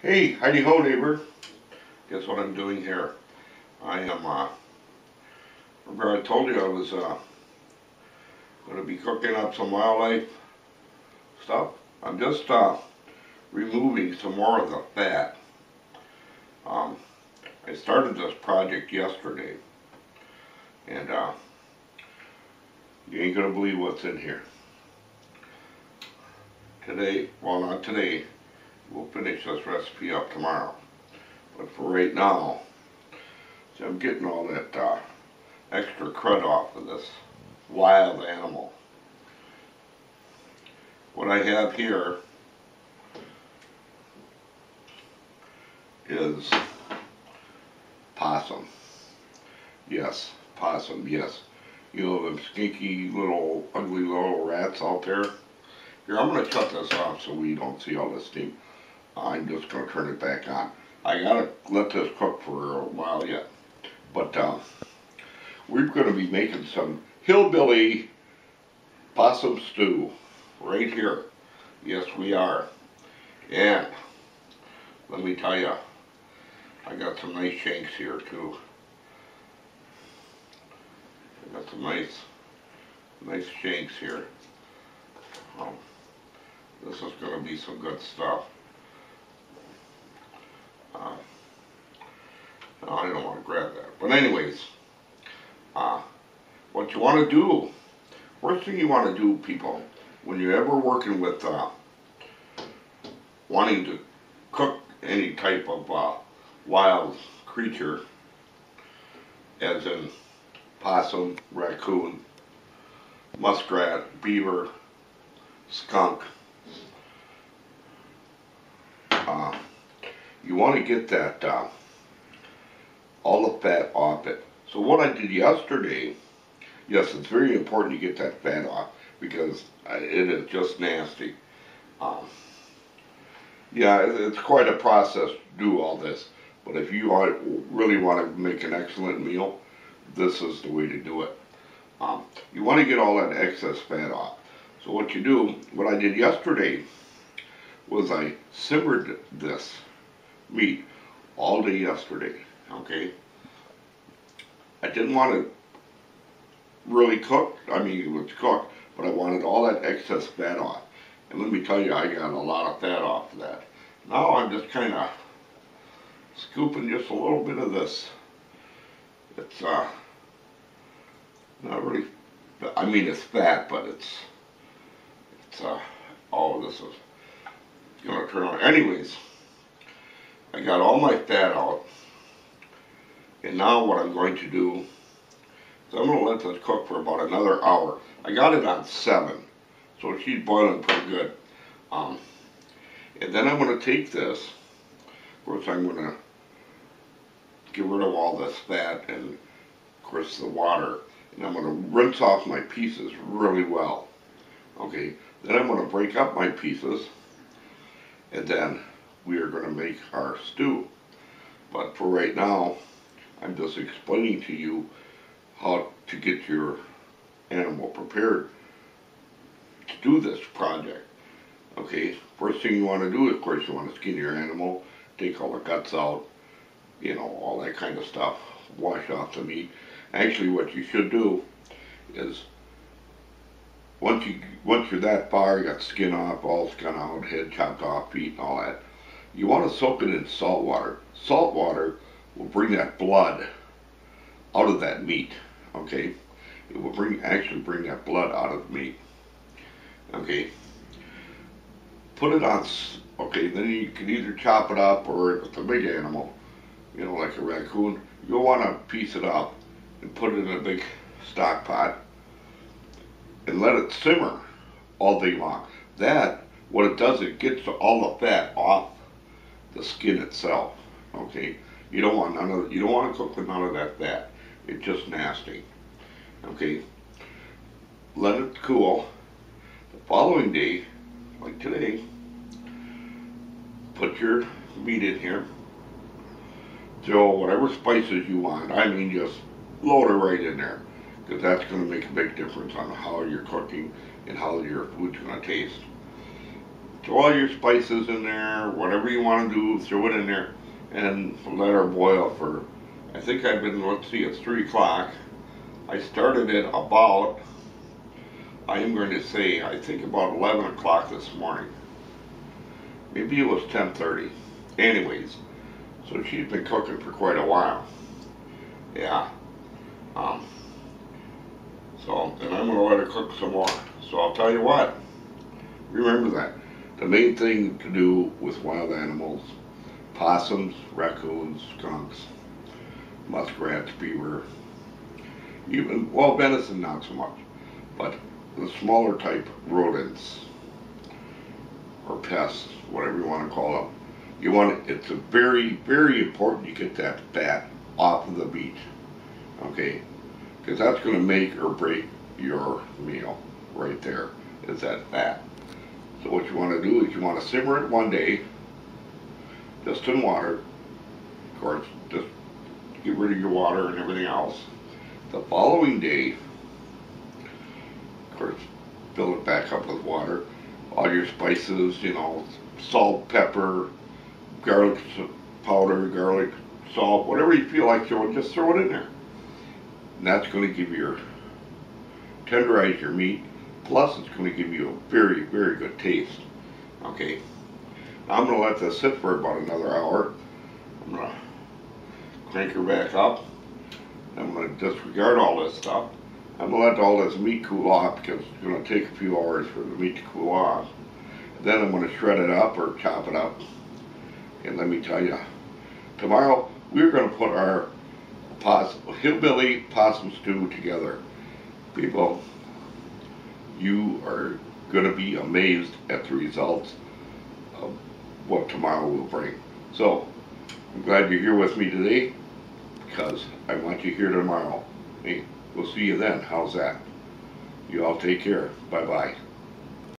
Hey, heidi ho, neighbor. Guess what I'm doing here? I am, remember I told you I was going to be cooking up some wildlife stuff? I'm just removing some more of the fat. Um, I started this project yesterday, and you ain't going to believe what's in here. Today, well, not today, we'll finish this recipe up tomorrow. But for right now, see, I'm getting all that extra crud off of this wild animal. What I have here is possum. Yes, possum, yes. You know them skinky little, ugly little rats out there? Here, I'm going to cut this off so we don't see all this steam. I'm just going to turn it back on. I got to let this cook for a while yet. But we're going to be making some hillbilly possum stew right here. Yes, we are. And let me tell you, I got some nice shanks here too. I got some nice shanks here. This is going to be some good stuff. I don't want to grab that. But anyways, what you want to do, first thing you want to do, people, when you're ever working with wanting to cook any type of wild creature, as in possum, raccoon, muskrat, beaver, skunk, you want to get that all the fat off it. So what I did yesterday, yes, it's very important to get that fat off because it is just nasty. Yeah, it's quite a process to do all this, but if you really want to make an excellent meal, this is the way to do it. You want to get all that excess fat off. So what you do, what I did yesterday was I simmered this meat all day yesterday, okay? I didn't want it really cooked. I mean, it was cooked, but I wanted all that excess fat off. And let me tell you, I got a lot of fat off of that. Now I'm just kind of scooping just a little bit of this. It's not really, I mean it's fat, but it's oh, this is gonna turn on. Anyways, I got all my fat out. And now what I'm going to do is I'm going to let this cook for about another hour. I got it on 7, so she's boiling pretty good. And then I'm going to take this, of course I'm going to get rid of all this fat and of course the water, and I'm going to rinse off my pieces really well. Okay, then I'm going to break up my pieces, and then we are going to make our stew. But for right now, I'm just explaining to you how to get your animal prepared to do this project. Okay, first thing you want to do, of course, you want to skin your animal, take all the guts out, you know, all that kind of stuff, wash off the meat. Actually, what you should do is, once you're that far, you got skin off, all skin out, head chopped off, feet and all that, you want to soak it in salt water. Salt water will bring that blood out of that meat, okay? It will actually bring that blood out of the meat, okay? Put it on, okay, then you can either chop it up, or if it's a big animal, you know, like a raccoon, you'll want to piece it up and put it in a big stock pot and let it simmer all day long. That, what it does, it gets all the fat off the skin itself, okay? You don't want to cook with none of that fat. It's just nasty. Okay. Let it cool. The following day, like today, put your meat in here. Throw whatever spices you want. I mean, just load it right in there, because that's going to make a big difference on how you're cooking and how your food's going to taste. throw all your spices in there, whatever you want to do, throw it in there, and let her boil for, I think I've been, let's see, it's 3 o'clock. I started it about, I am going to say, I think about 11 o'clock this morning. Maybe it was 10:30. Anyways, so she's been cooking for quite a while. Yeah. And I'm going to let her cook some more. So I'll tell you what, remember that. The main thing to do with wild animals, possums, raccoons, skunks, muskrats, beaver, even, well, venison not so much, but the smaller type rodents or pests, whatever you want to call them, it's a very, very important you get that fat off of the meat, okay? Because that's going to make or break your meal right there, is that fat. So what you want to do is you want to simmer it one day, just in water. Of course, just get rid of your water and everything else. The following day, of course, fill it back up with water. All your spices, you know, salt, pepper, garlic powder, garlic, salt, whatever you feel like throwing, just throw it in there. And that's going to give you tenderize your meat. Plus, it's going to give you a very, very good taste. Okay, I'm going to let this sit for about another hour. I'm going to crank her back up. I'm going to disregard all this stuff. I'm going to let all this meat cool off because it's going to take a few hours for the meat to cool off. Then I'm going to shred it up or chop it up. And let me tell you, tomorrow we're going to put our hillbilly possum stew together. People, you are going to be amazed at the results of what tomorrow will bring. So, I'm glad you're here with me today because I want you here tomorrow. Hey, we'll see you then. How's that? You all take care. Bye-bye.